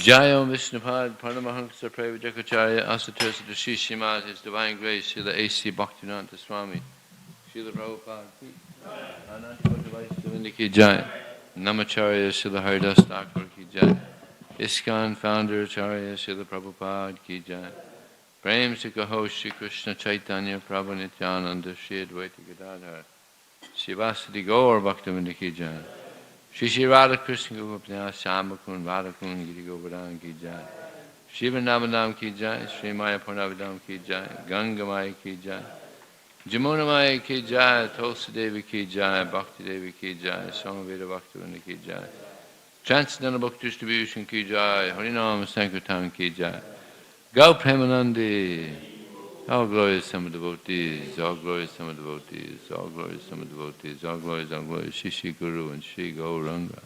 Jaya Vishnupad Paramahansa Pravajakacharya Asatursa Shishimad, His Divine Grace, Srila A.C. Bhaktivedanta Swami, Srila Prabhupada Ki, Ananta Vaishnavindi Ki Jai, Namacharya Srila Haridas Thakur Ki Jai, ISKCON Founder Acharya Srila Prabhupada Ki Jai, Prem Sikaho Shri Krishna Chaitanya Prabhu Nityananda Shri Advaita Gadadhar, Srivasadi Gaur Bhaktivedanta Ki Jai, Shri Shri Radha Krishna Gopalya Shyamakun Radhakun Giri Govardhan Ki Jai, Shiva Namadam Ki Jai, Shri Maya Purnavidam Ki Jai, Ganga Maya Ki Jai, Jamuna Maya Ki Jai, Tulsi Devi Ki Jai, Bhakti Devi Ki Jai, Samaveda Bhaktivinoda Ki Jai, Transcendental Book Distribution Ki Jai, Harinam Sankirtan Ki Jai, Gau Premanandi, all glorious some devotees, all glorious some devotees, all glorious some devotees, all glorious, Shri Shri Guru and Shri Gauranga.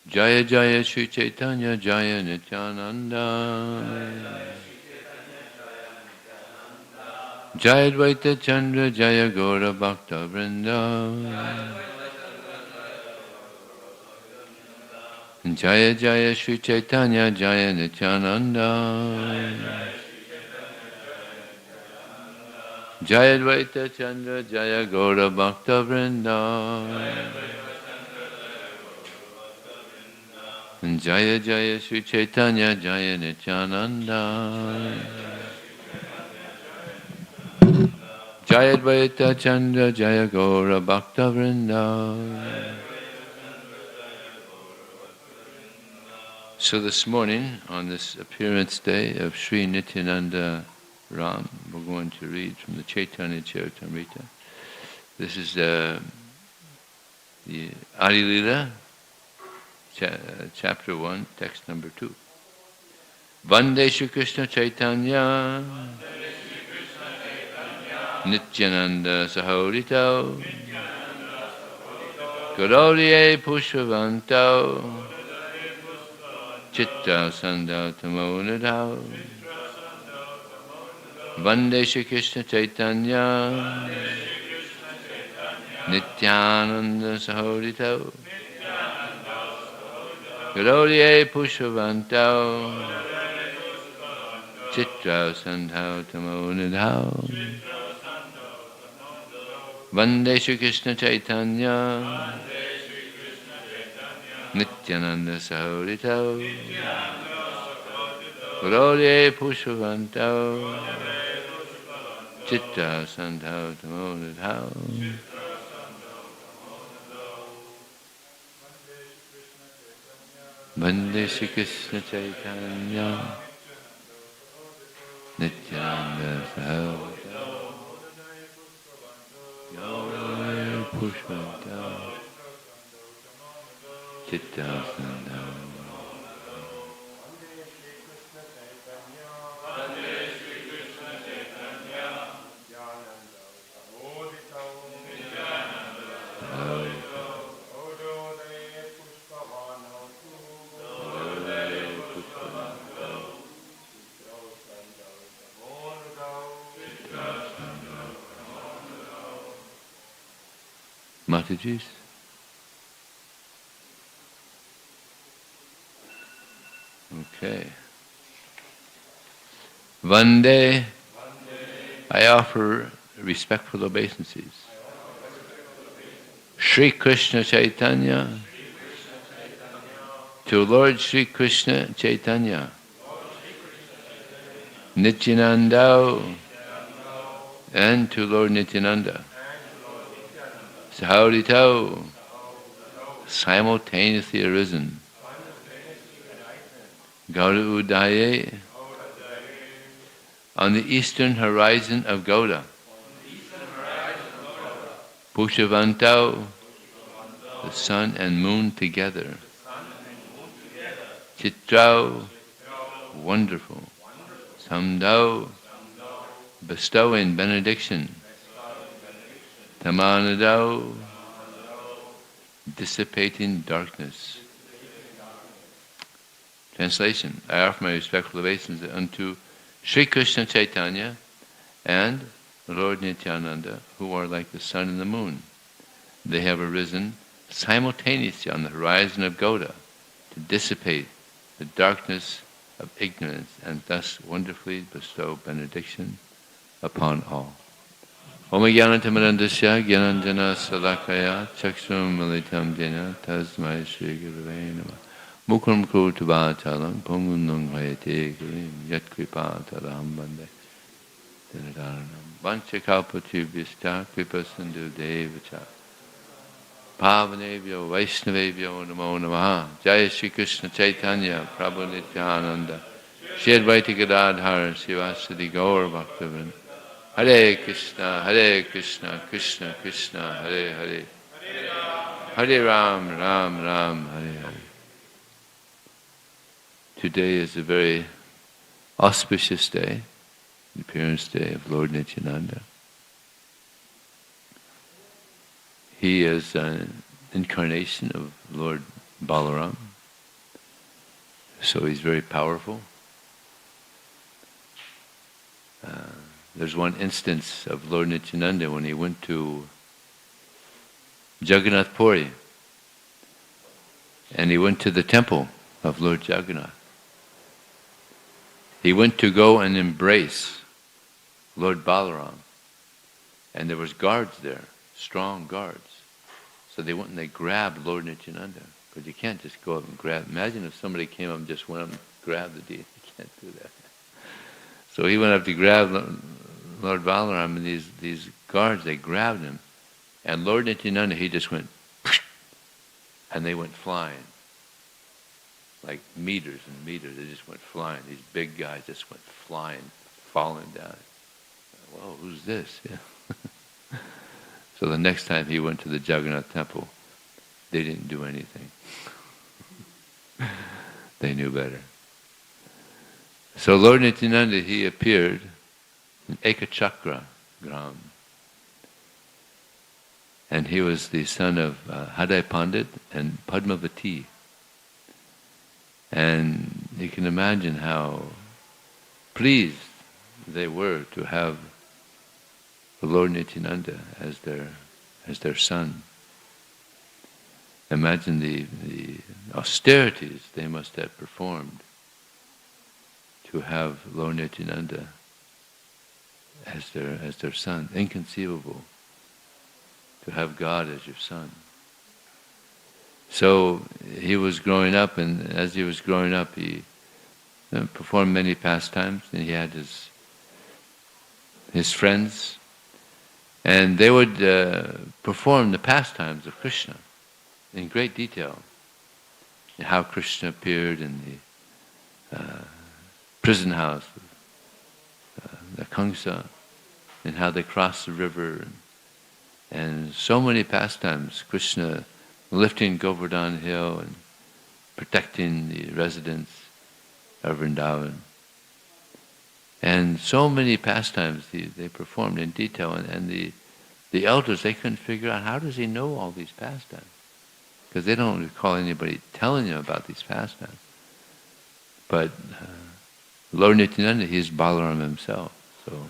Jaya Jaya Shri Chaitanya Jaya Nityananda Jaya Dvaita Chandra Jaya Gaura Bhakta Vrinda Jaya Jaya Shri Chaitanya Jaya Nityananda Jaya Dvaita Chandra Jaya Gaura Bhakta Vrinda Jaya Jaya Shri Chaitanya Jaya Nityananda Jaya Dvaita Chandra Jaya Gaura Bhakta Vrinda. So this morning, on this appearance day of Sri Nityananda Ram, we're going to read from the Chaitanya Charitamrita. This is the Adi Lila, chapter 1, text number 2. Vande Shri Krishna Chaitanya Nityananda Sahorito Gauriye Pushpavanto Chitta Sandhatamo Nidhao Vande Shri Krishna Chaitanya Nityananda Sahorito Gauriye Pushpavanto Chitta Sandhatamo Nidhao Vande Shri Krishna Chaitanya Nityananda Sahorito Gauriye Pushpavanto Chitta Sandhatamo Nidhao. Vande Shri Krishna Chaitanya Nityananda Sahorito Gauriye Pushpavanto Chitta Sandhatamo. Mataji's. Okay. Vande, I offer respectful obeisances. Shri Krishna Chaitanya, to Lord Shri Krishna Chaitanya, Nityananda, and to Lord Nityananda, Sahorito, simultaneously arisen, Gauda Udaye, on the eastern horizon of Gauda, Pushpavanto, the sun and moon together, Chitrao, wonderful, Samdao, bestow in benediction, Tamanadao, dissipating darkness. Translation, I offer my respectful obeisances unto Sri Krishna Chaitanya and Lord Nityananda, who are like the sun and the moon. They have arisen simultaneously on the horizon of Gauda to dissipate the darkness of ignorance and thus wonderfully bestow benediction upon all. Om Jnanatamrandasya Jnananjana Salakaya Chakshum Militam Jena Tasmai Shri Gurave Namah Mukram Krutavatalam Pongum Nunghayate Gurim Yat Kripataram Bande Dinadaranam Vanchakalpatubhyasta Kripa Sindhu Devacha Pavanebhyo Vaishnavebhyo Namo Namaha Jaya Shri Krishna Chaitanya Prabhu Nityananda Shri Advaita Gadadhara Sivasadi Gaur Bhaktavan Hare Krishna Krishna Krishna Hare Hare Hare Ram Ram Ram Hare Hare. Today is a very auspicious day, the appearance day of Lord Nityananda. He is an incarnation of Lord Balaram, so he's very powerful. There's one instance of Lord Nityananda when he went to Jagannath Puri, and he went to the temple of Lord Jagannath. He went to go and embrace Lord Balaram, and there was guards there, strong guards. So they went and they grabbed Lord Nityananda, because you can't just go up and grab. Imagine if somebody came up and just went up and grabbed the deity. You can't do that. So he went up to grab Lord Balaram, and these guards, they grabbed him. And Lord Nityananda, he just went, and they went flying. Like meters and meters, they just went flying. These big guys just went flying, falling down. Whoa, who's this? Yeah. So the next time he went to the Jagannath temple, they didn't do anything. They knew better. So Lord Nityananda, he appeared in Ekachakra Gram. And he was the son of Hadai Pandit and Padmavati. And you can imagine how pleased they were to have Lord Nityananda as their son. Imagine the austerities they must have performed to have Lord Nityananda as their son. Inconceivable to have God as your son. So he was growing up, and as he was growing up, he performed many pastimes, and he had his friends, and they would perform the pastimes of Krishna in great detail. And how Krishna appeared in the prison house of the Kamsa, and how they crossed the river, and so many pastimes. Krishna lifting Govardhan Hill and protecting the residents of Vrindavan. And so many pastimes they performed in detail, and the elders, they couldn't figure out, how does he know all these pastimes? Because they don't recall anybody telling them about these pastimes. But Lord Nityananda, he is Balaram himself, so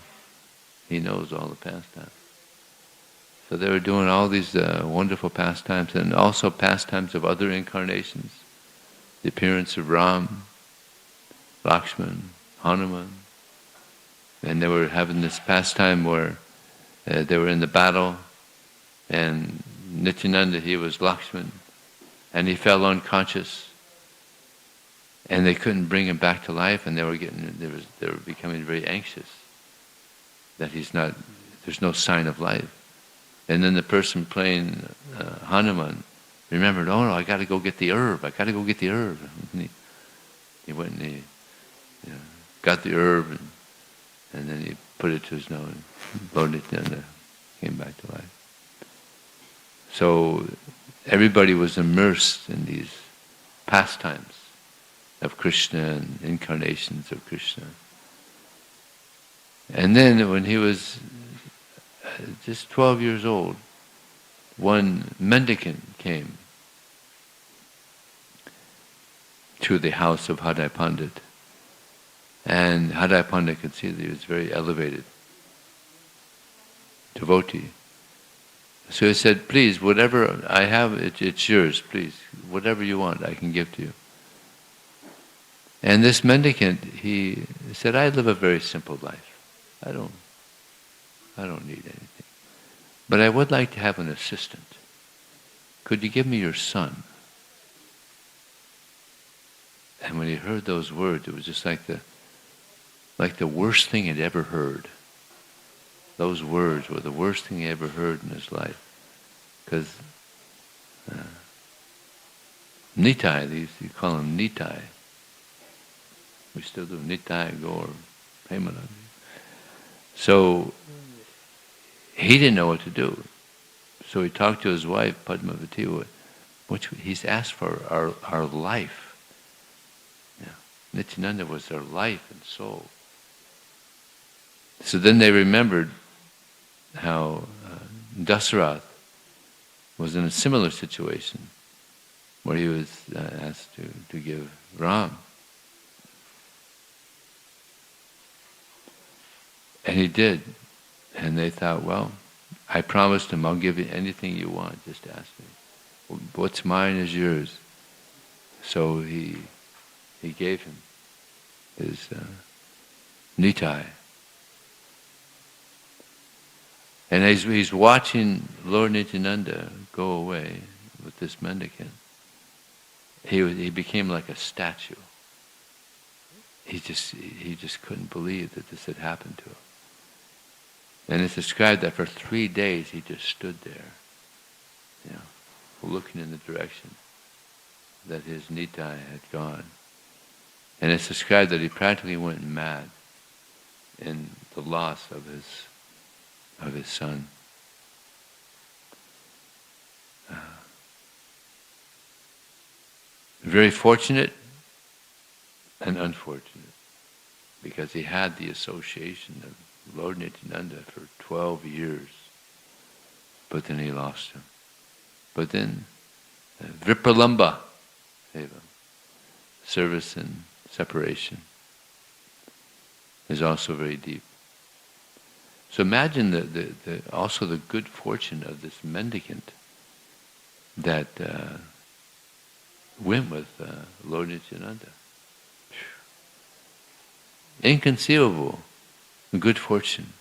he knows all the pastimes. So they were doing all these wonderful pastimes, and also pastimes of other incarnations. The appearance of Ram, Lakshman, Hanuman. And they were having this pastime where they were in the battle, and Nityananda, he was Lakshman, and he fell unconscious, and they couldn't bring him back to life, and they were becoming very anxious that there's no sign of life. And then the person playing Hanuman remembered, oh no, I got to go get the herb. And he went and he got the herb, and then he put it to his nose, and blowed it, and came back to life. So everybody was immersed in these pastimes of Krishna and incarnations of Krishna. And then when he was just 12 years old, one mendicant came to the house of Hadai Pandit. And Hadai Pandit could see that he was very elevated. devotee. So he said, please, whatever I have, it's yours, please. Whatever you want, I can give to you. And this mendicant, he said, I live a very simple life. I don't need anything. But I would like to have an assistant. Could you give me your son? And when he heard those words, it was just like the worst thing he'd ever heard. Those words were the worst thing he ever heard in his life. Because Nitai, you call him Nitai. We still do Nitai, Gaur, Premanand. So he didn't know what to do. So he talked to his wife, Padmavati, he's asked for our life. Yeah. Nityananda was their life and soul. So then they remembered how Dasarath was in a similar situation where he was asked to give Ram. And he did. And they thought, well, I promised him I'll give you anything you want, just ask me. What's mine is yours. So he gave him his Nitai. And as he's watching Lord Nityananda go away with this mendicant, he became like a statue. He just couldn't believe that this had happened to him. And it's described that for 3 days he just stood there, looking in the direction that his Nitai had gone. And it's described that he practically went mad in the loss of his son. Very fortunate and unfortunate, because he had the association of Lord Nityananda for 12 years, but then he lost him. But then Vipralamba, service and separation, is also very deep. So imagine also the good fortune of this mendicant that went with Lord Nityananda. Inconceivable good fortune.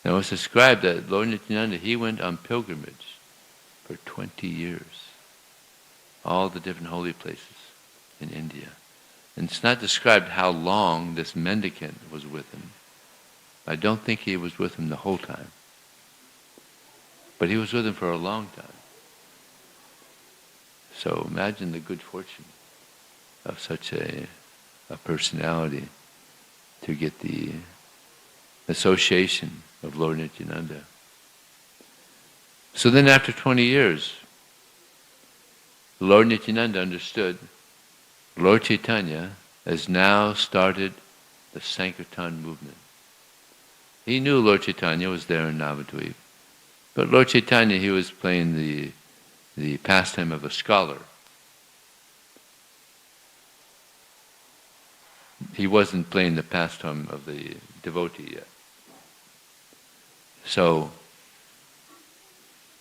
Now it's described that Lord Nityananda, he went on pilgrimage for 20 years. All the different holy places in India. And it's not described how long this mendicant was with him. I don't think he was with him the whole time. But he was with him for a long time. So imagine the good fortune of such a personality to get the association of Lord Nityananda. So then after 20 years, Lord Nityananda understood Lord Chaitanya has now started the Sankirtan movement. He knew Lord Chaitanya was there in Navadvip, but Lord Chaitanya, he was playing the pastime of a scholar. He wasn't playing the pastime of the devotee yet. So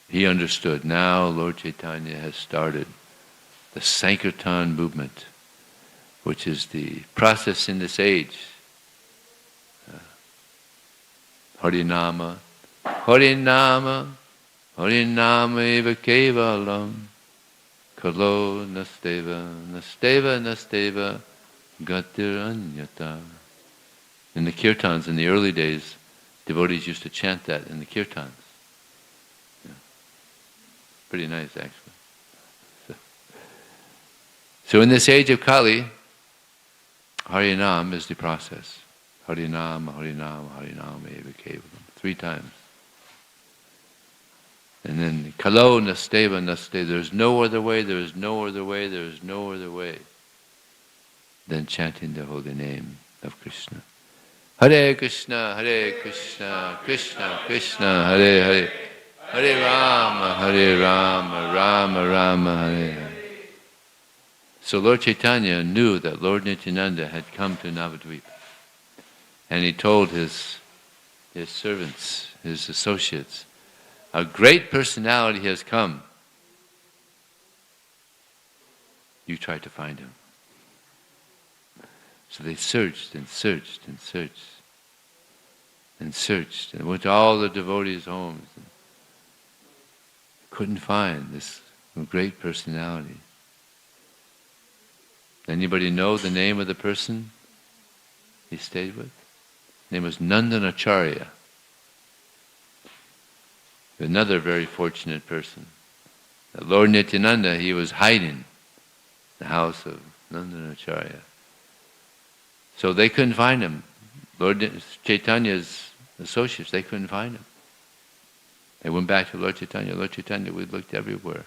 he understood now Lord Chaitanya has started the Sankirtan movement, which is the process in this age. Harinama, Harinama, Harinama eva kevalam, kalo nasteva, nasteva, nasteva, gatiranyata. In the kirtans, in the early days, devotees used to chant that in the kirtans. Yeah. Pretty nice, actually. So in this age of Kali, Harinam is the process. Harinam, Harinam, Harinam eva kevalam. 3 times. And then Kalo nasteva, nasteva. There's no other way, there is no other way, there is no other way than chanting the holy name of Krishna. Hare Krishna, Hare Krishna, Krishna Krishna, Hare Hare, Hare Rama, Hare Rama, Rama Rama, Hare Hare. So Lord Chaitanya knew that Lord Nityananda had come to Navadvip. And he told his his servants, his associates. A great personality has come. You try to find him. So they searched and searched and searched and searched and went to all the devotees' homes and couldn't find this great personality. Anybody know the name of the person he stayed with? His name was Nandanacharya. Another very fortunate person. Lord Nityananda, he was hiding in the house of Nandanacharya. So they couldn't find him. Lord Chaitanya's associates, they couldn't find him. They went back to Lord Chaitanya. Lord Chaitanya, we looked everywhere.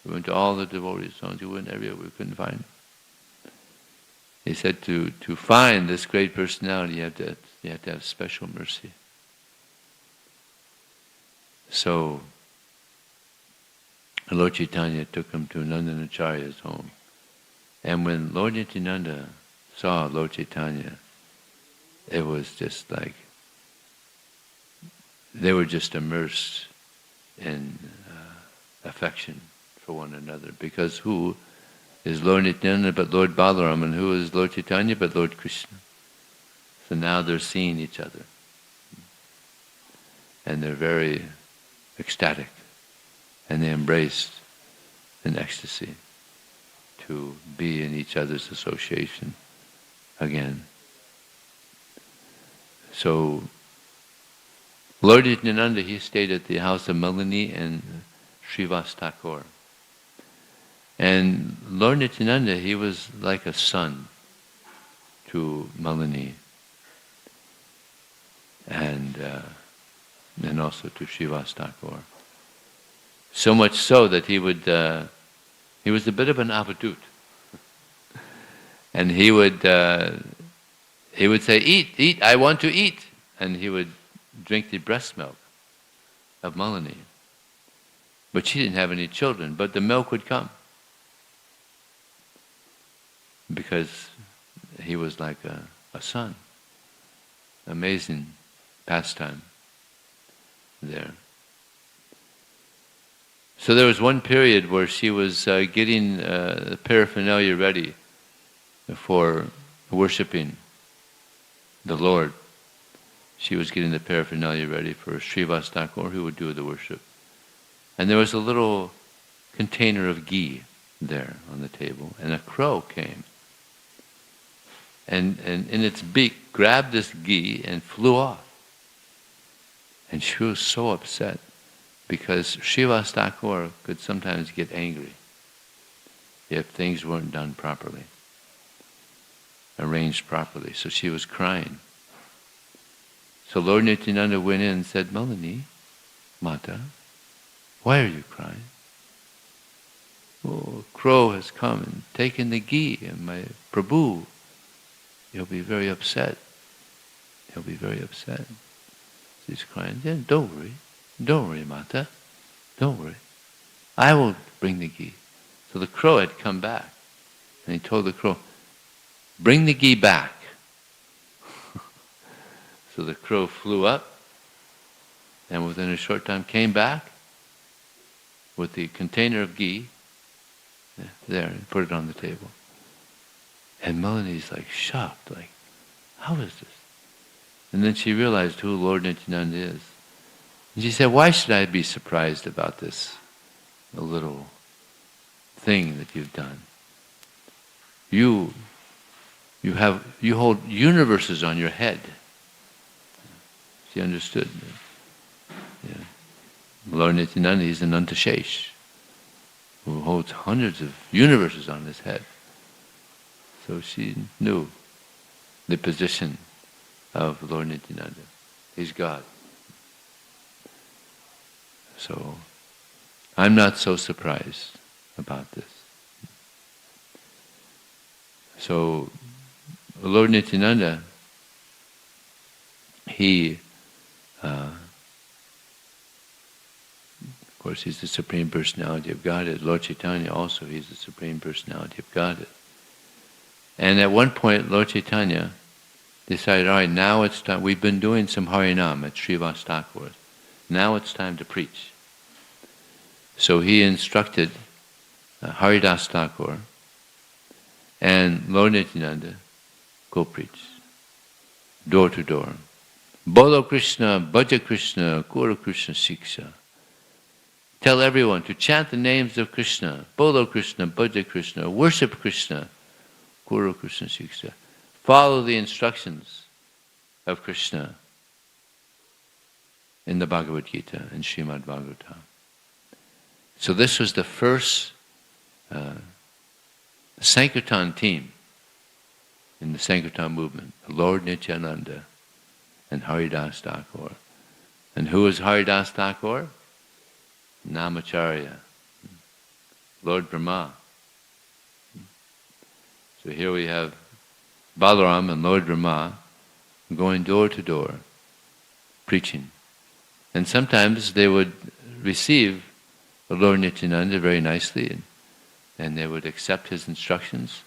We went to all the devotees' homes. We went everywhere. We couldn't find him. He said to find this great personality, you have to have special mercy. So Lord Chaitanya took him to Nandanacharya's home. And when Lord Nityananda saw Lord Chaitanya, it was just like they were just immersed in affection for one another. Because who is Lord Nityananda but Lord Balaram, and who is Lord Chaitanya but Lord Krishna? So now they're seeing each other. And they're very ecstatic. And they embraced in ecstasy to be in each other's association again. So Lord Nityananda, he stayed at the house of Malini and Srivas Thakur. And Lord Nityananda, he was like a son to Malini and also to Srivas Thakur. So much so that he was a bit of an avadut. And he would say, eat, I want to eat. And he would drink the breast milk of Malini. But she didn't have any children, but the milk would come. Because he was like a son. Amazing pastime there. So there was one period where she was getting the paraphernalia ready for worshipping the Lord. She was getting the paraphernalia ready for Srivas Thakur, who would do the worship. And there was a little container of ghee there on the table, and a crow came. And in its beak grabbed this ghee and flew off. And she was so upset because Srivas Thakur could sometimes get angry if things weren't done properly, arranged properly. So she was crying. So Lord Nityananda went in and said, Malini, Mata, why are you crying? Oh, a crow has come and taken the ghee, and my Prabhu, he'll be very upset. He'll be very upset. She's crying. Then don't worry, Mata. Don't worry. I will bring the ghee. So the crow had come back. And he told the crow, bring the ghee back. So the crow flew up and within a short time came back with the container of ghee there and put it on the table. And Malini's like shocked, like, how is this? And then she realized who Lord Nityananda is. And she said, why should I be surprised about this a little thing that you've done? You hold universes on your head. She understood. Yeah. Lord Nityananda is an Antashesh who holds hundreds of universes on his head. So she knew the position of Lord Nityananda. He's God. So I'm not so surprised about this. So Lord Nityananda, he of course, he's the Supreme Personality of Godhead. Lord Chaitanya also, he's the Supreme Personality of Godhead. And at one point, Lord Chaitanya, decided, all right, now it's time. We've been doing some Harinam at Srivas Thakur. Now it's time to preach. So he instructed Haridas Thakur and Lord Nityananda, go preach, door to door. Bolo Krishna, Bhaja Krishna, Kura Krishna Siksha. Tell everyone to chant the names of Krishna, Bolo Krishna, Bhaja Krishna, worship Krishna, Kura Krishna Siksha. Follow the instructions of Krishna in the Bhagavad Gita and Srimad Bhagavatam. So this was the first Sankirtan team in the Sankirtan movement, Lord Nityananda and Haridas Thakur. And who is Haridas Thakur? Namacharya, Lord Brahma. So here we have Balaram and Lord Brahma going door to door, preaching. And sometimes they would receive Lord Nityananda very nicely, and they would accept his instructions.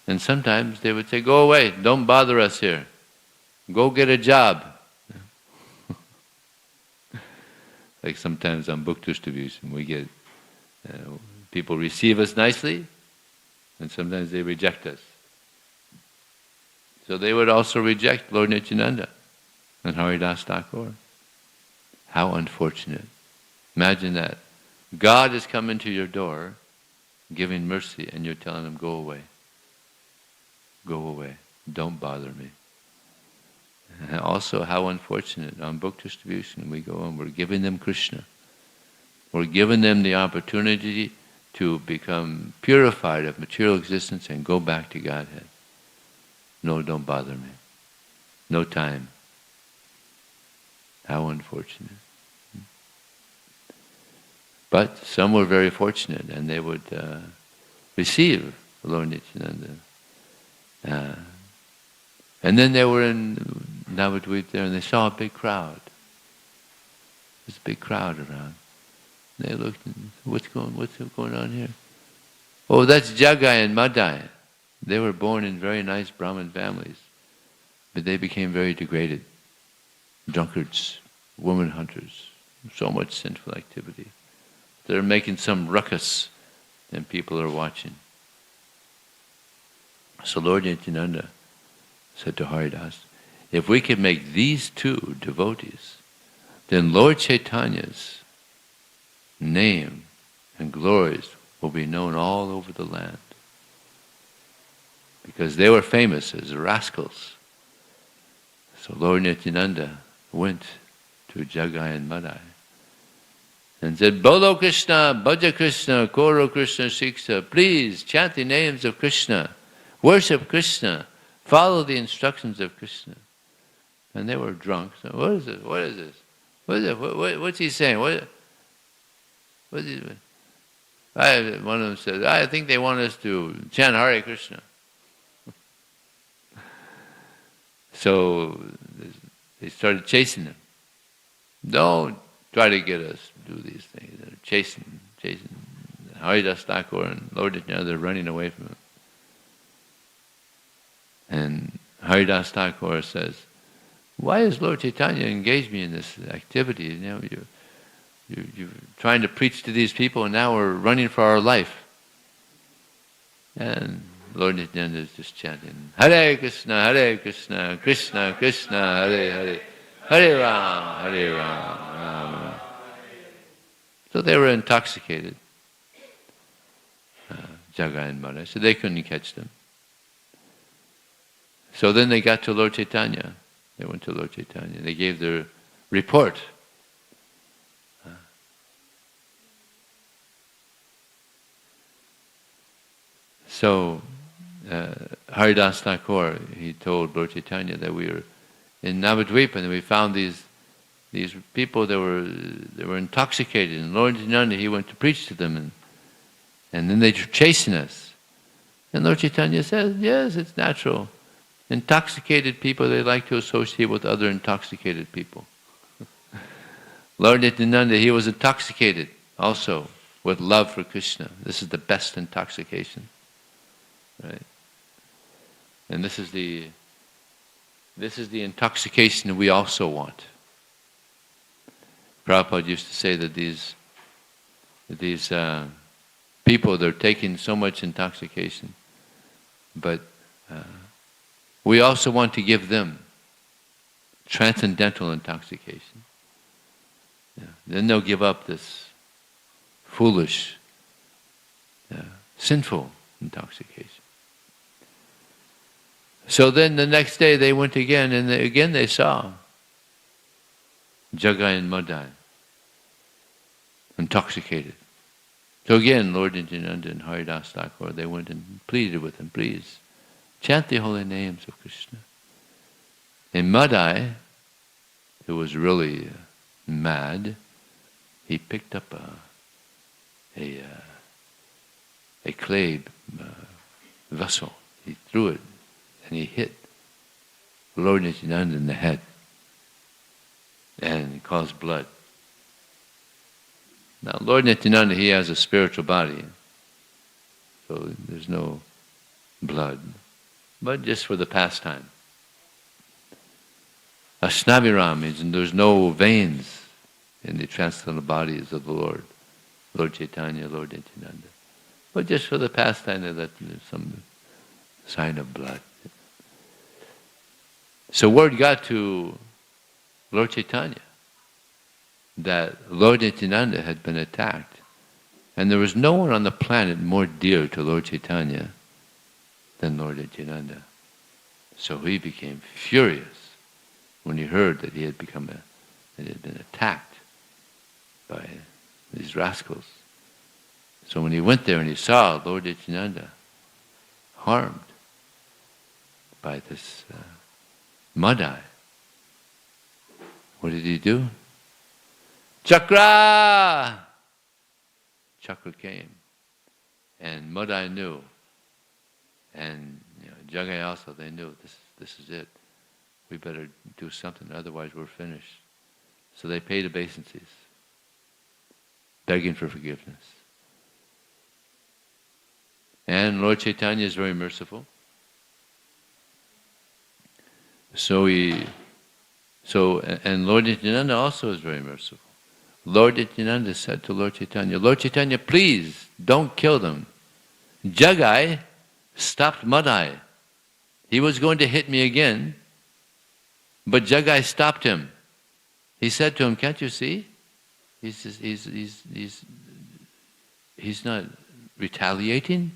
And sometimes they would say, go away, don't bother us here. Go get a job. Like sometimes on book distribution, we get, people receive us nicely, and sometimes they reject us. So they would also reject Lord Nityananda and Haridas Thakur. How unfortunate. Imagine that. God has come into your door, giving mercy, and you're telling him, go away. Go away. Don't bother me. And also, how unfortunate. On book distribution, we go and we're giving them Krishna. We're giving them the opportunity to become purified of material existence and go back to Godhead. No, don't bother me. No time. How unfortunate. But some were very fortunate, and they would receive Lord Nityananda. And then they were in Navadvip there, and they saw a big crowd. There's a big crowd around. And they looked, and what's going on here? Oh, that's Jagai and Madai. They were born in very nice Brahmin families, but they became very degraded. Drunkards, woman hunters, so much sinful activity. They're making some ruckus, and people are watching. So Lord Nityananda said to Haridas, if we can make these two devotees, then Lord Chaitanya's name and glories will be known all over the land. Because they were famous as rascals. So Lord Nityananda went to Jagai and Madai and said, Bolo Krishna, Bhaja Krishna, Koro Krishna Siksa, please chant the names of Krishna, worship Krishna, follow the instructions of Krishna. And they were drunk. So what is this? What is this? What is it? What's he saying? What is he doing? One of them said, I think they want us to chant Hare Krishna. So they started chasing him. Don't try to get us to do these things. They're chasing. Haridas Thakur and Lord Nityananda are running away from him. And Haridas Thakur says, why has Lord Chaitanya engaged me in this activity? You know, you're trying to preach to these people, and now we're running for our life. And Lord Nityananda is just chanting, Hare Krishna, Krishna Krishna, Hare Hare, Hare Ram, Ram Ram. So they were intoxicated, Jagai and Madai, so they couldn't catch them. So then they got to Lord Chaitanya. They went to Lord Chaitanya. They gave their report. So Haridas Thakur, he told Lord Chaitanya that we were in Navadvip and we found these people that were intoxicated. And Lord Chaitanya, he went to preach to them, and then they were chasing us. And Lord Chaitanya says, yes, it's natural. Intoxicated people, they like to associate with other intoxicated people. Lord Nityananda, he was intoxicated also with love for Krishna. This is the best intoxication. Right? And this is the This is the intoxication we also want. Prabhupada used to say that these people, they're taking so much intoxication, but we also want to give them transcendental intoxication. Yeah. Then they'll give up this foolish, sinful intoxication. So then the next day they went again, and again they saw Jagai and Madai intoxicated. So again, Lord Nityananda and Haridas Thakur, they went and pleaded with him, please, chant the holy names of Krishna. And Madai, who was really mad, he picked up a clay vessel. He threw it, and he hit Lord Nityananda in the head, and it caused blood. Now, Lord Nityananda, he has a spiritual body, so there's no blood, but just for the pastime. Ashnaviram means there's no veins in the transcendental bodies of the Lord Chaitanya, Lord Nityananda. But just for the pastime, they let some sign of blood. So word got to Lord Chaitanya that Lord Nityananda had been attacked. And there was no one on the planet more dear to Lord Chaitanya than Lord Nityananda. So he became furious when he heard that he had been attacked by these rascals. So when he went there and he saw Lord Nityananda harmed by this Madai, what did he do? Chakra! Chakra came. And Madai knew. And Jagai also, they knew this is it. We better do something, otherwise we're finished. So they paid obeisances, begging for forgiveness. And Lord Chaitanya is very merciful. And Lord Nityananda also is very merciful. Lord Nityananda said to Lord Chaitanya, please don't kill them. Jagai stopped Madai. He was going to hit me again, but Jagai stopped him. He said to him, can't you see? He's not retaliating.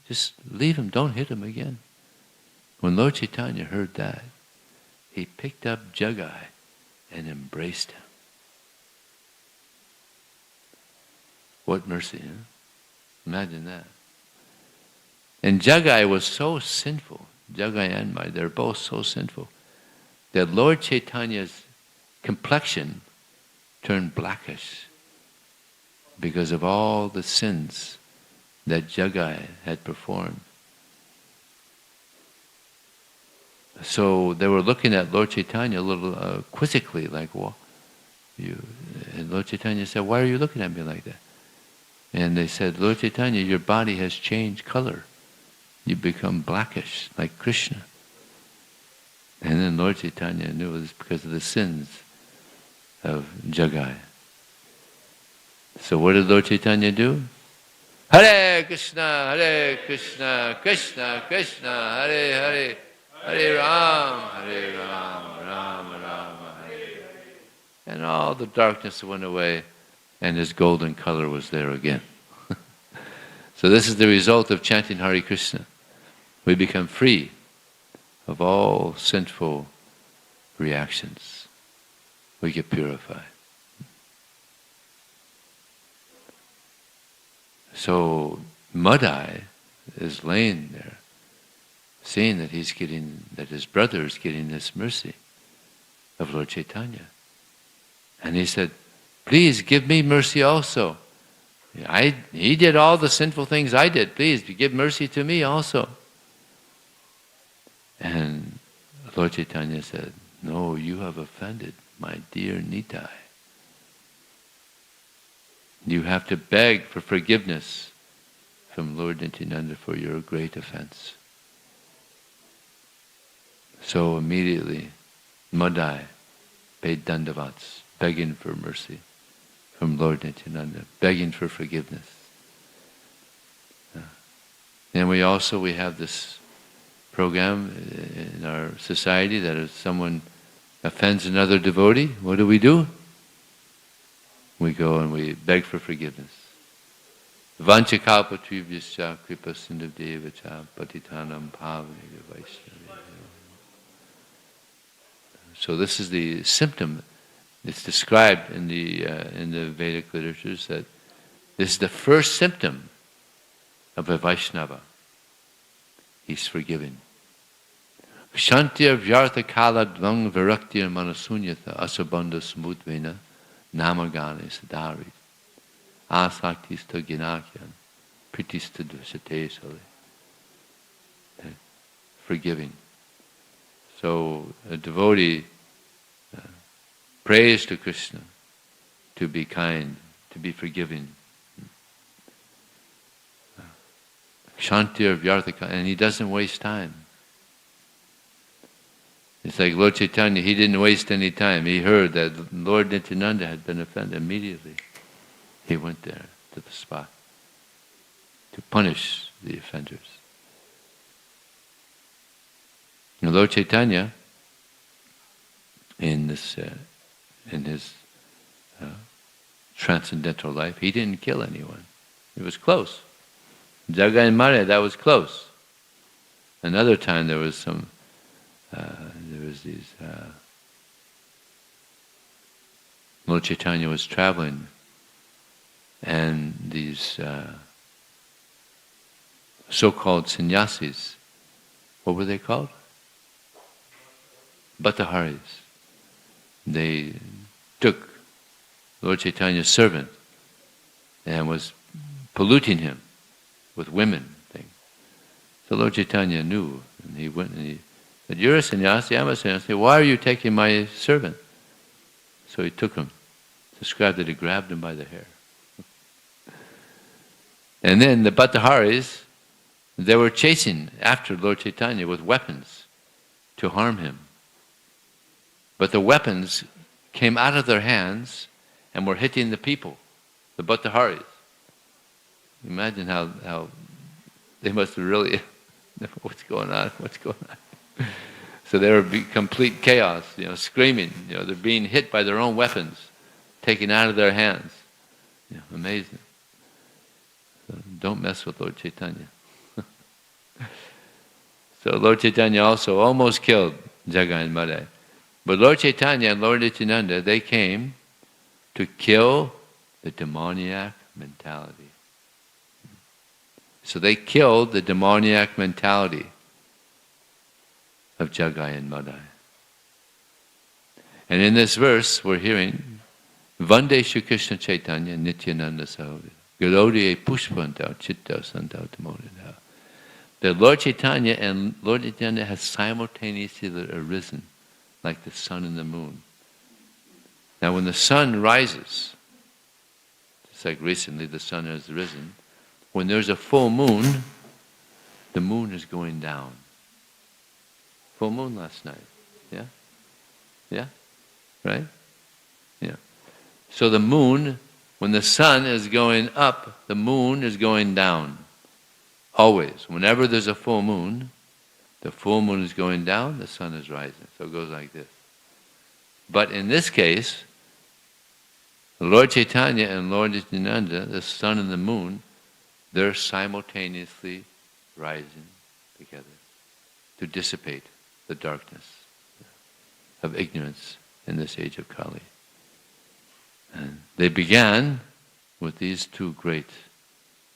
Just leave him, don't hit him again. When Lord Chaitanya heard that, he picked up Jagai and embraced him. What mercy, huh? Imagine that. And Jagai was so sinful, Jagai and Mai, they're both so sinful, that Lord Chaitanya's complexion turned blackish because of all the sins that Jagai had performed. So they were looking at Lord Chaitanya a little quizzically, like, well, and Lord Chaitanya said, why are you looking at me like that? And they said, Lord Chaitanya, your body has changed color. You become blackish, like Krishna. And then Lord Chaitanya knew it was because of the sins of Jagai. So what did Lord Chaitanya do? Hare Krishna, Krishna Krishna, Hare Hare, Hare Ram, Ram Ram, Hare Hare. And all the darkness went away, and his golden color was there again. So this is the result of chanting Hare Krishna. We become free of all sinful reactions. We get purified. So Madai is laying there, seeing that that his brother is getting this mercy of Lord Chaitanya. And he said, please give me mercy also. He did all the sinful things I did. Please give mercy to me also. And Lord Chaitanya said, no, you have offended my dear Nitai. You have to beg for forgiveness from Lord Nityananda for your great offense. So immediately, Madai paid dandavats, begging for mercy from Lord Nityananda, begging for forgiveness. And we have this program in our society that if someone offends another devotee, what do? We go and we beg for forgiveness. Vanchakalpatribhyascha kripa sindhudevacha patitanam pavaniga vaishnavi. So this is the symptom. It's described in the Vedic literatures that this is the first symptom of a Vaishnava. He's forgiving. Kshantir vyartha kala dvang viraktir manasunyata asabandha samudvena namagane sadari asaktis ginakyan pritista dvasate sale. Forgiving. So a devotee prays to Krishna to be kind, to be forgiving. Kshantir vyarthaka, and he doesn't waste time. It's like Lord Chaitanya, he didn't waste any time. He heard that Lord Nityananda had been offended. Immediately, he went there to the spot to punish the offenders. Now, Lord Chaitanya, in his transcendental life, he didn't kill anyone. It was close. Jagai and Mare, that was close. Another time there was Lord Chaitanya was traveling, and these so-called sannyasis, what were they called? Bhattaharis. They took Lord Chaitanya's servant and was polluting him with women things. So Lord Chaitanya knew, and he went and he said, "You're a sannyasi, I'm a sannyasi. Why are you taking my servant?" So he took him. Described that he grabbed him by the hair. And then the Bhattaharis, they were chasing after Lord Chaitanya with weapons to harm him. But the weapons came out of their hands and were hitting the people, the Bhattaharis. Imagine how they must have really, what's going on? So they were complete chaos, screaming. They're being hit by their own weapons, taken out of their hands. Amazing. So don't mess with Lord Chaitanya. So Lord Chaitanya also almost killed Jagai and Madai. But Lord Chaitanya and Lord Nityananda, they came to kill the demoniac mentality. So they killed the demoniac mentality of Jagai and Madai. And in this verse, we're hearing, Vande Shri Krishna Chaitanya Nityananda Sahoda, Garodie Pushpantau Chitta Santau Tamodidau. That Lord Chaitanya and Lord Nityananda has simultaneously arisen, like the sun and the moon. Now when the sun rises, just like recently the sun has risen, when there's a full moon, the moon is going down. Full moon last night. Yeah? Yeah? Right? Yeah. So the moon, when the sun is going up, the moon is going down. Always. Whenever there's a full moon, the full moon is going down, the sun is rising. So it goes like this. But in this case, Lord Chaitanya and Lord Nityananda, the sun and the moon, they're simultaneously rising together to dissipate the darkness of ignorance in this age of Kali. And they began with these two great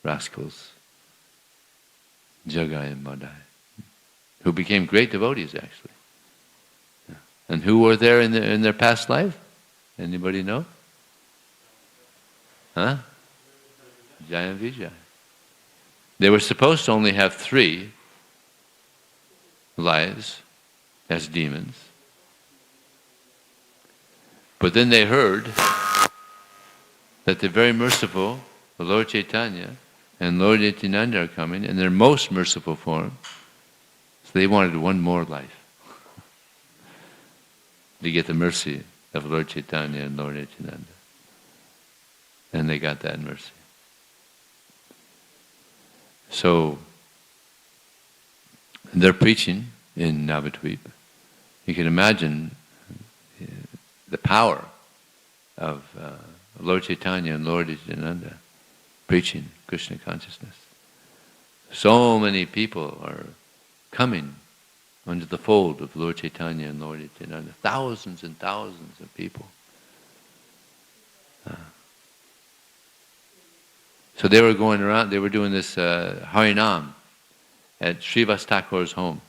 rascals, Jagai and Madai, who became great devotees actually. And who were there in their past life? Anybody know? Huh? Jai and Vijay. They were supposed to only have 3 lives as demons. But then they heard that the very merciful Lord Chaitanya and Lord Nityananda are coming in their most merciful form. So they wanted one more life. to get the mercy of Lord Chaitanya and Lord Nityananda. And they got that mercy. So, they're preaching in Navadvip. You can imagine the power of Lord Chaitanya and Lord Nityananda preaching Krishna consciousness. So many people are coming under the fold of Lord Chaitanya and Lord Nityananda. Thousands and thousands of people. So they were going around, they were doing this Harinam at Srivas Thakur's home.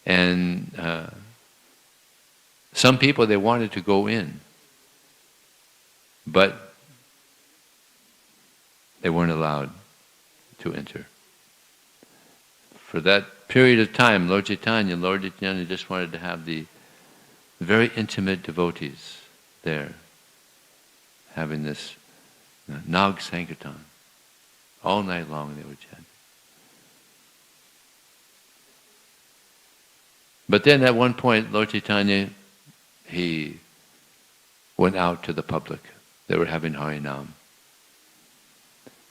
And some people, they wanted to go in, but they weren't allowed to enter. For that period of time, Lord Chaitanya and Lord Nityananda just wanted to have the very intimate devotees there, having this Nag Sankirtan. All night long they were chanting. But then at one point, Lord Chaitanya, he went out to the public. They were having Harinam.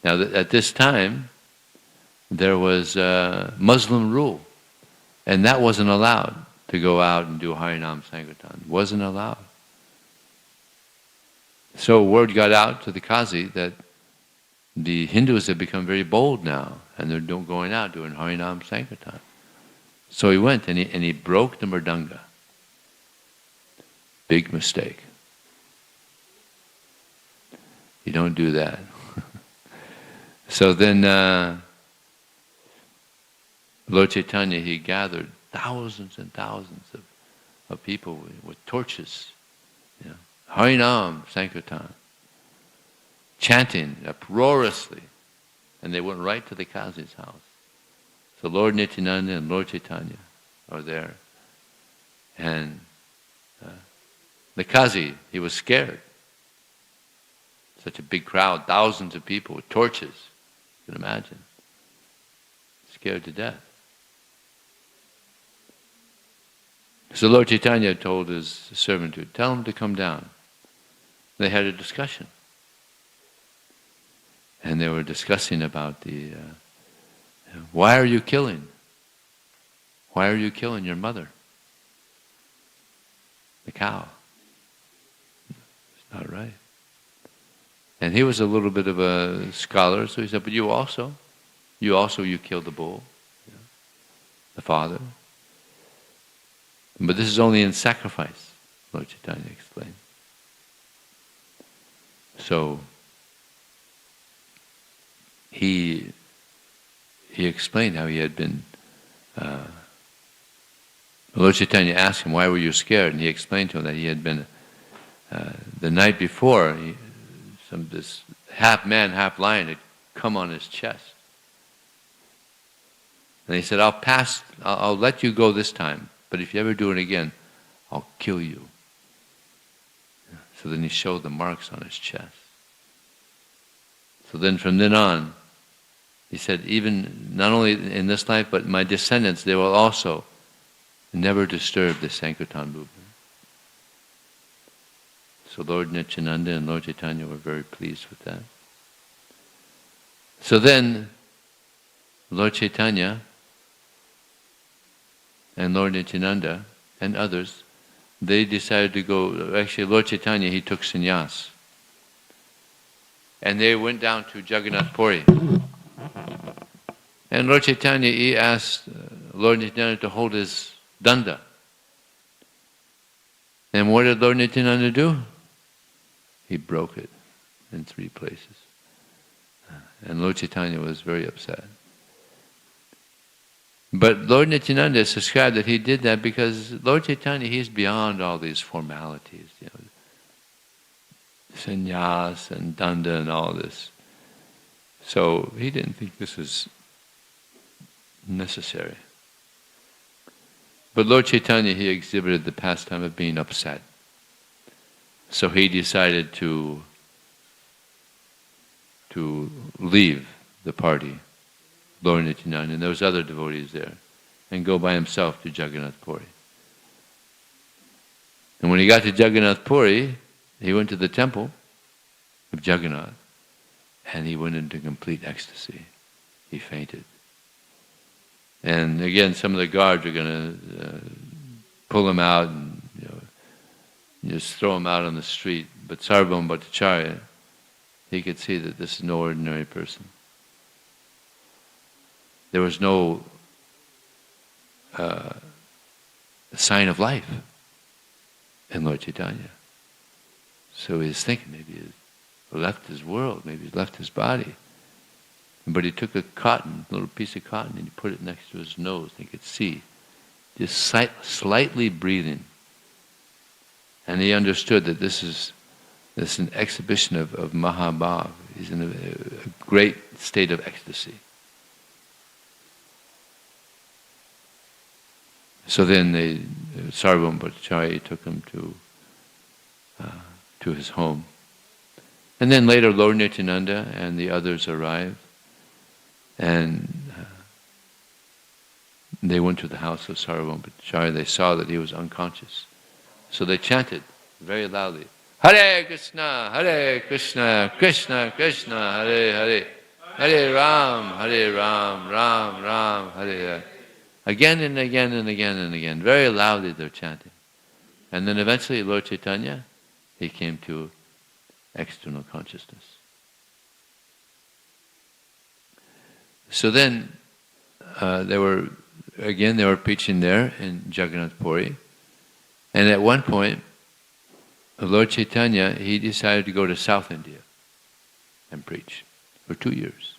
Now at this time, there was Muslim rule, and that wasn't allowed to go out and do Harinam Sankirtan. Wasn't allowed. So word got out to the Qazi that the Hindus have become very bold now, and they're going out doing Harinam Sankirtan. So he went and he broke the mridanga. Big mistake. You don't do that. So then Lord Chaitanya, he gathered thousands and thousands of people with torches, you know, Harinam Sankirtan, chanting uproariously, and they went right to the Qazi's house. So Lord Nityananda and Lord Chaitanya are there, and the Qazi, he was scared. Such a big crowd, thousands of people with torches, you can imagine, scared to death. So Lord Chaitanya told his servant to tell him to come down. They had a discussion. And they were discussing about why are you killing? Why are you killing your mother? The cow. It's not right. And he was a little bit of a scholar, so he said, but you killed the bull, you know, the father. But this is only in sacrifice, Lord Chaitanya explained. So he explained how he had been. Lord Chaitanya asked him, "Why were you scared?" And he explained to him that he had been the night before. This half man, half lion had come on his chest, and he said, "I'll let you go this time, but if you ever do it again, I'll kill you." So then he showed the marks on his chest. So then from then on, he said, even not only in this life, but my descendants, they will also never disturb the Sankirtan movement. So Lord Nityananda and Lord Chaitanya were very pleased with that. So then, Lord Chaitanya and Lord Nityananda and others, they decided to go, actually Lord Chaitanya, he took sannyas. And they went down to Jagannath Puri. And Lord Chaitanya, he asked Lord Nityananda to hold his danda. And what did Lord Nityananda do? He broke it in 3 places. And Lord Chaitanya was very upset. But Lord Nityananda subscribed that he did that because Lord Chaitanya, he's beyond all these formalities, you know, sannyas and danda and all this. So he didn't think this was necessary. But Lord Chaitanya, he exhibited the pastime of being upset. So he decided to leave the party, Lord Nityananda, and there was other devotees there. and go by himself to Jagannath Puri. And when he got to Jagannath Puri, he went to the temple of Jagannath, and he went into complete ecstasy. He fainted. And again, some of the guards are going to pull him out and just throw him out on the street. But Sarvabhauma Bhattacharya, he could see that this is no ordinary person. There was no sign of life in Lord Chaitanya. So he's thinking maybe he's left his world, maybe he's left his body. But he took a little piece of cotton, and he put it next to his nose. He could see, just slightly breathing. And he understood that this is an exhibition of Mahabhav. He's in a great state of ecstasy. So then Sarvabhauma Bhattacharya took him to his home. And then later Lord Nityananda and the others arrived, and they went to the house of Sarvabhauma Bhattacharya. They saw that he was unconscious. So they chanted very loudly, Hare Krishna, Krishna Krishna, Hare Hare, Hare Ram, Ram Ram, Hare Hare. Again and again and again and again. Very loudly they're chanting. And then eventually Lord Chaitanya, he came to external consciousness. So then they were preaching there in Jagannath Puri. And at one point, Lord Chaitanya, he decided to go to South India and preach for 2 years.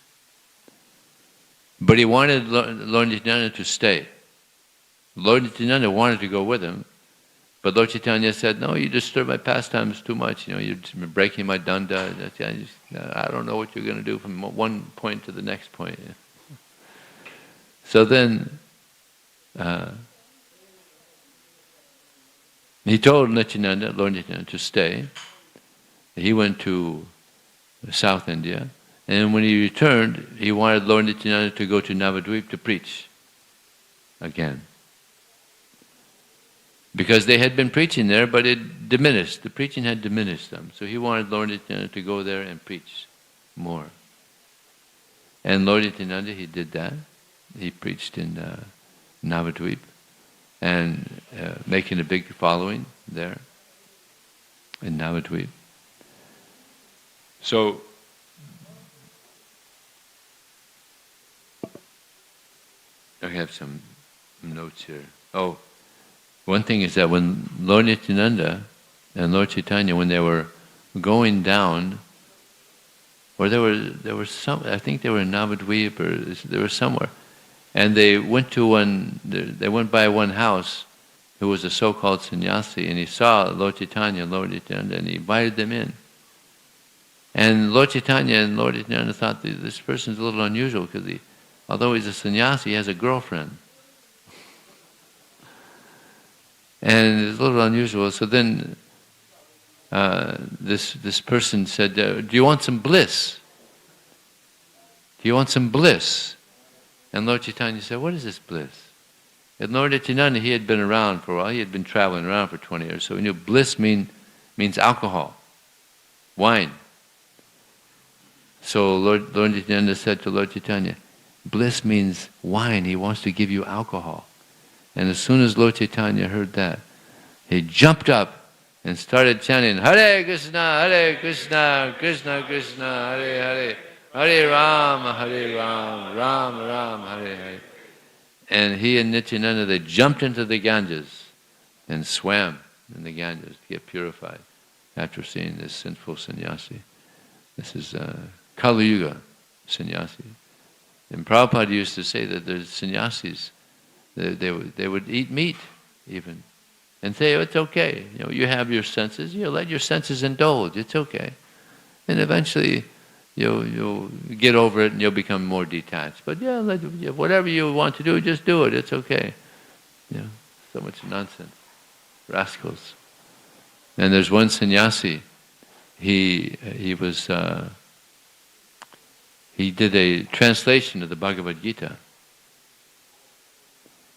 But he wanted Lord Nityananda to stay. Lord Nityananda wanted to go with him, but Lord Chaitanya said, no, you disturb my pastimes too much. You're breaking my danda. I don't know what you're going to do from one point to the next point. So then he told Lord Nityananda to stay. He went to South India. And when he returned, he wanted Lord Nityananda to go to Navadvip to preach again. Because they had been preaching there, but it diminished. The preaching had diminished them. So he wanted Lord Nityananda to go there and preach more. And Lord Nityananda, he did that. He preached in Navadvip and making a big following there in Navadvip. So I have some notes here. Oh, one thing is that when Lord Nityananda and Lord Chaitanya, when they were going down, or there were some, I think they were in Navadvip or they were somewhere, and they went by one house who was a so-called sannyasi, and he saw Lord Chaitanya and Lord Nityananda, and he invited them in. And Lord Chaitanya and Lord Nityananda thought that this person's a little unusual because although he's a sannyasi, he has a girlfriend. And it's a little unusual. So then this person said, do you want some bliss? Do you want some bliss? And Lord Chaitanya said, what is this bliss? And Lord Nityananda, he had been around for a while. He had been traveling around for 20 years. So he knew bliss means alcohol, wine. So Lord Nityananda said to Lord Chaitanya, bliss means wine. He wants to give you alcohol. And as soon as Lord Chaitanya heard that, he jumped up and started chanting, Hare Krishna, Krishna Krishna, Hare Hare, Hare Ram, Ram Ram, Hare Hare. And he and Nityananda, they jumped into the Ganges and swam in the Ganges to get purified after seeing this sinful sannyasi. This is Kali Yuga sannyasi. And Prabhupada used to say that there's sannyasis, they would eat meat even, and say, oh, it's okay. You have your senses, let your senses indulge, it's okay. And eventually you'll get over it and you'll become more detached. But whatever you want to do, just do it, it's okay. So much nonsense. Rascals. And there's one sannyasi, he did a translation of the Bhagavad Gita.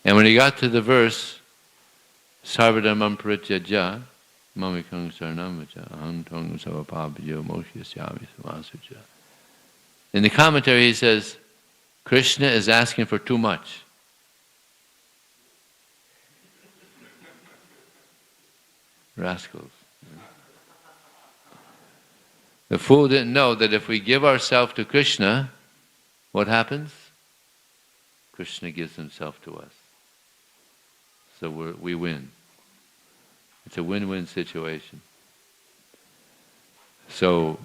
And when he got to the verse, Sarvadharmam parityaja, mamikang saranamacha, aham tvang savapabhyo mokshasyami samasucha. In the commentary he says, Krishna is asking for too much. Rascals. The fool didn't know that if we give ourselves to Krishna, what happens? Krishna gives himself to us. So we win. It's a win-win situation. So,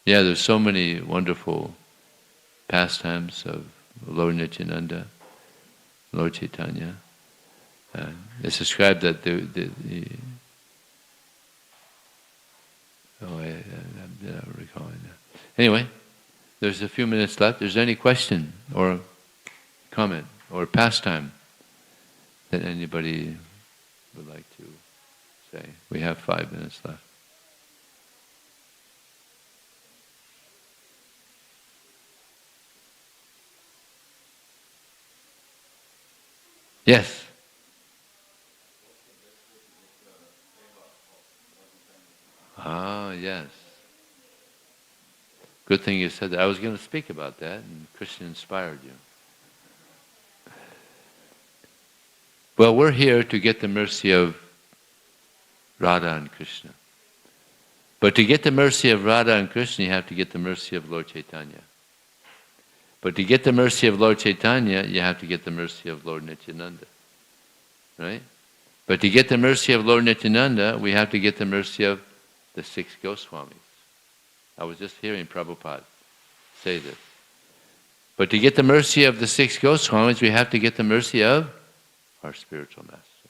there's so many wonderful pastimes of Lord Nityananda, Lord Chaitanya. It's described that I'm not recalling that. Anyway, there's a few minutes left. Is there any question or comment or pastime that anybody would like to say? We have 5 minutes left. Yes. Yes. Good thing you said that. I was going to speak about that, and Krishna inspired you. Well, we're here to get the mercy of Radha and Krishna. But to get the mercy of Radha and Krishna, you have to get the mercy of Lord Chaitanya. But to get the mercy of Lord Chaitanya, you have to get the mercy of Lord Nityananda. Right? But to get the mercy of Lord Nityananda, we have to get the mercy of the 6 Goswamis. I was just hearing Prabhupada say this. But to get the mercy of the 6 Goswamis, we have to get the mercy of our spiritual master.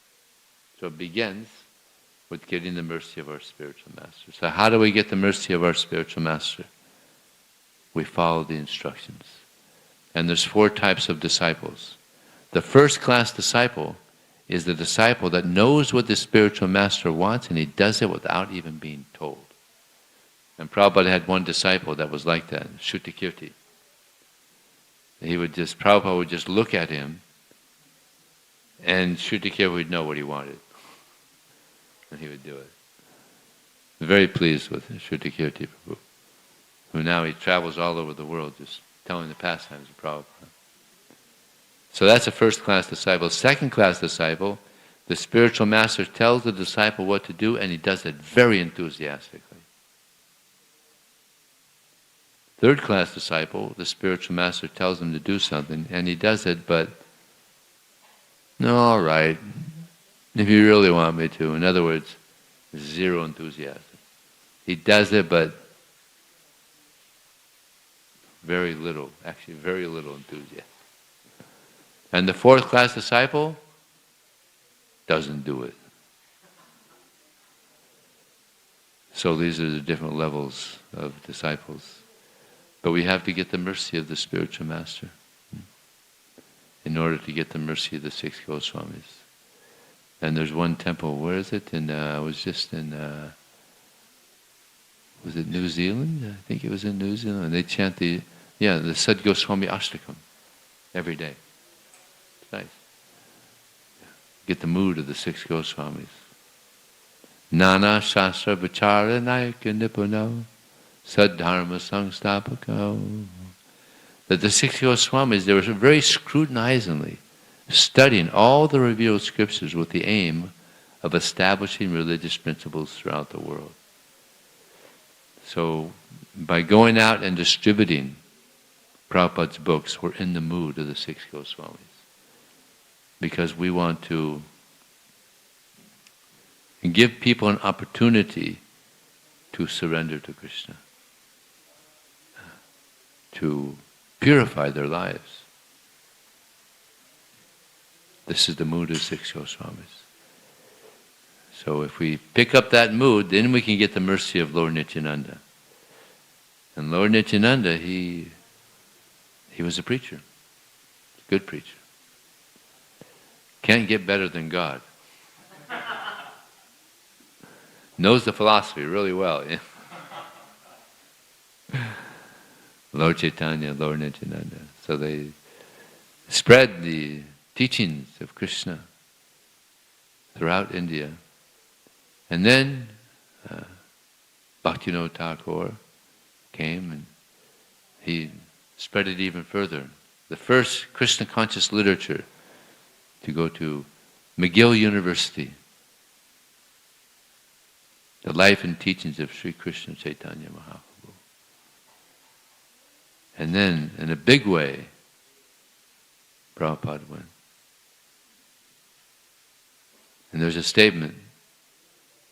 So it begins with getting the mercy of our spiritual master. So how do we get the mercy of our spiritual master? We follow the instructions. And there's 4 types of disciples. The first class disciple is the disciple that knows what the spiritual master wants, and he does it without even being told. And Prabhupada had one disciple that was like that, Shrutikirti. Prabhupada would just look at him, and Shrutikirti would know what he wanted. And he would do it. Very pleased with Shrutikirti Prabhu, who now he travels all over the world just telling the pastimes of Prabhupada. So that's a first class disciple. Second class disciple, the spiritual master tells the disciple what to do, and he does it very enthusiastically. Third class disciple, the spiritual master tells him to do something, and he does it, but, no, all right, if you really want me to. In other words, zero enthusiasm. He does it, but very little enthusiasm. And the fourth class disciple doesn't do it. So these are the different levels of disciples. But we have to get the mercy of the spiritual master in order to get the mercy of the 6 Goswamis. And there's one temple, where is it? I was just in, was it New Zealand? I think it was in New Zealand. And they chant the Sad Goswami Ashtakam every day. It's nice. Get the mood of the 6 Goswamis. Nana Shastra Vichara Nayaka Nipuno Saddharma Sangstapako. That the 6 Goswamis, they were very scrutinizingly studying all the revealed scriptures with the aim of establishing religious principles throughout the world. So, by going out and distributing Prabhupada's books, we're in the mood of the 6 Goswamis. Because we want to give people an opportunity to surrender to Krishna, to purify their lives. This is the mood of 6 Goswamis. So if we pick up that mood, then we can get the mercy of Lord Nityananda. And Lord Nityananda, he was a preacher, a good preacher. Can't get better than God. Knows the philosophy really well. Yeah? Lord Chaitanya, Lord Nityananda. So they spread the teachings of Krishna throughout India. And then Bhaktivinoda Thakur came and he spread it even further. The first Krishna conscious literature to go to McGill University. The life and teachings of Sri Krishna Chaitanya Mahaprabhu. And then, in a big way, Prabhupada went. And there's a statement,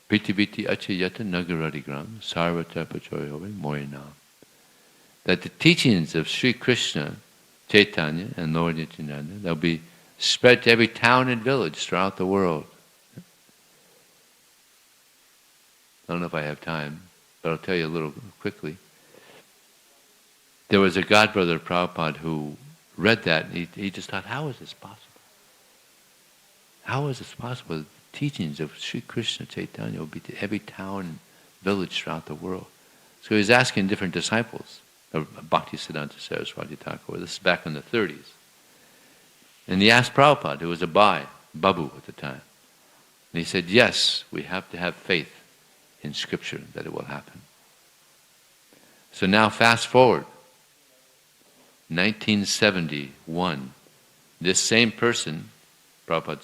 Pritibhiti Achayata Nagaradigram Sarvata Pachoyove Morinam. That the teachings of Sri Krishna Chaitanya and Lord Nityananda, they'll be spread to every town and village throughout the world. I don't know if I have time, but I'll tell you a little quickly. There was a godbrother of Prabhupada who read that and he just thought, how is this possible? How is this possible? The teachings of Sri Krishna Chaitanya will be to every town and village throughout the world. So he was asking different disciples of Bhaktisiddhanta Saraswati Thakur. This is back in the 30s. And he asked Prabhupada, who was a Babu at the time. And he said, yes, we have to have faith in Scripture that it will happen. So now fast forward, 1971, this same person, Prabhupada's